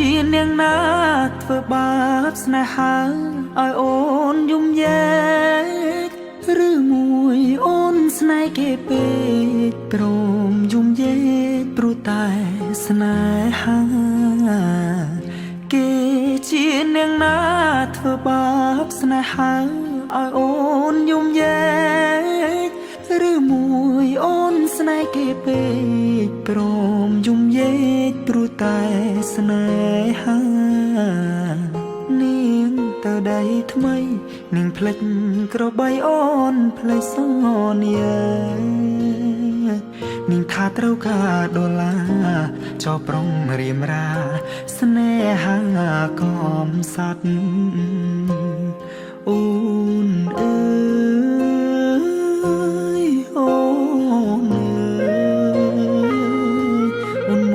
ជានាងណាធ្វើបាបស្នេហាឲ្យអូនយំយែកឬមួយអូនស្នេហ៍គេពេកព្រមយំយែកព្រោះតែស្នេហាគេជានាងណាធ្វើបាបស្នេហាឲ្យអូនយំយែកឬមួយអូនស្នេហ៍គេពេកព្រមយំយែកព្រោះតែស្នេហានាងទៅដៃថ្មីនាងផ្លិចក្របីអូនផ្លេចសនានាងថាត្រូវការដុល្លារចោប្រុងរៀមរាស្នេហាកំសត់អូនអើយអូនអើយអូនម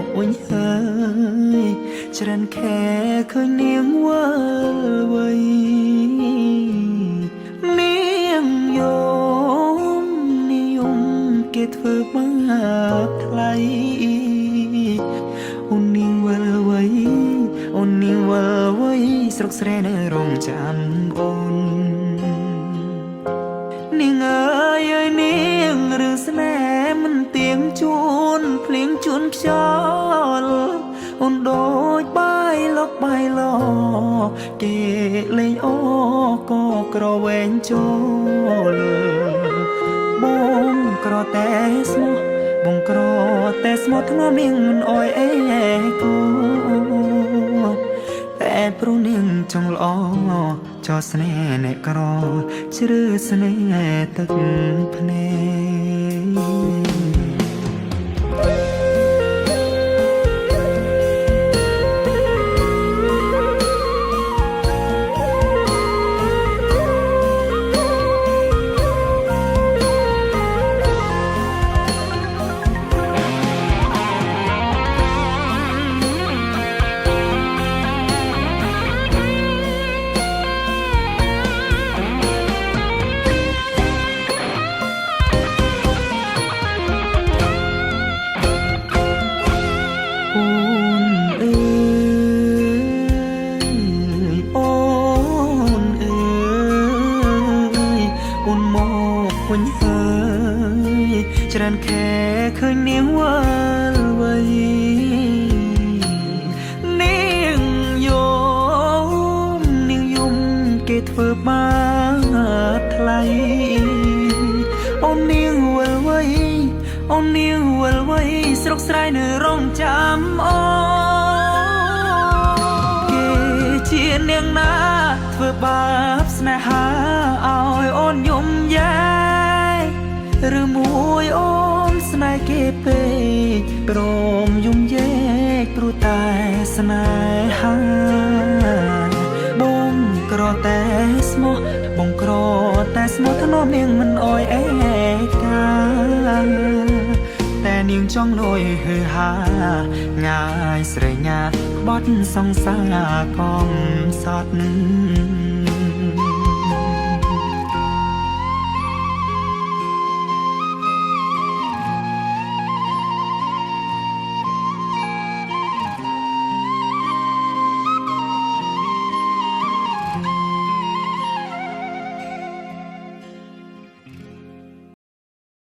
កអញហើយច្រើនខែឃើញនាងវិលវ័យនាងយំគេធ្វើបាបថ្លៃអូននាងវិលវ័យអូននាងវិលវ័យស្រុកស្រែនៅរងចាំអូននាងអើយនាងរឿងស្នេហ៍មិនទៀងជួនភ្លៀងជួនខ្យល់អូនដូចបាយលកបាយឡគេលេងអូក៏ក្រវែងចូលបងក្រតែស្មោះបងក្រតែស្មោះធ្ងន់នាងមិនអោយអេគូតែព្រោះនាងចង់ល្អចោស្នេហ៍អ្នកក្រជ្រឺស្នេហ៍ទឹកភ្នែកវិញហើយច្រើនខែឃើញនាងវិលវ័យនាងយំគេធ្វើបាបថ្លៃអូននាងវិលវ័យអូននាងវិលវ័យស្រុកស្រែនៅរងចាំអូគេជានាងណាធ្វើបាបស្នេហាឲ្យអូនយំយែឬមួយអូនស្នេហ៍គេពេកព្រមយំយែកព្រោះតែស្នេហាបងក្រតែស្មោះបងក្រតែស្មោះធ្នមនាងមិនអោយអេកាតែនាងចង់លួយហឺហាងាយស្រេងាក្បត់សង្សារកំសត់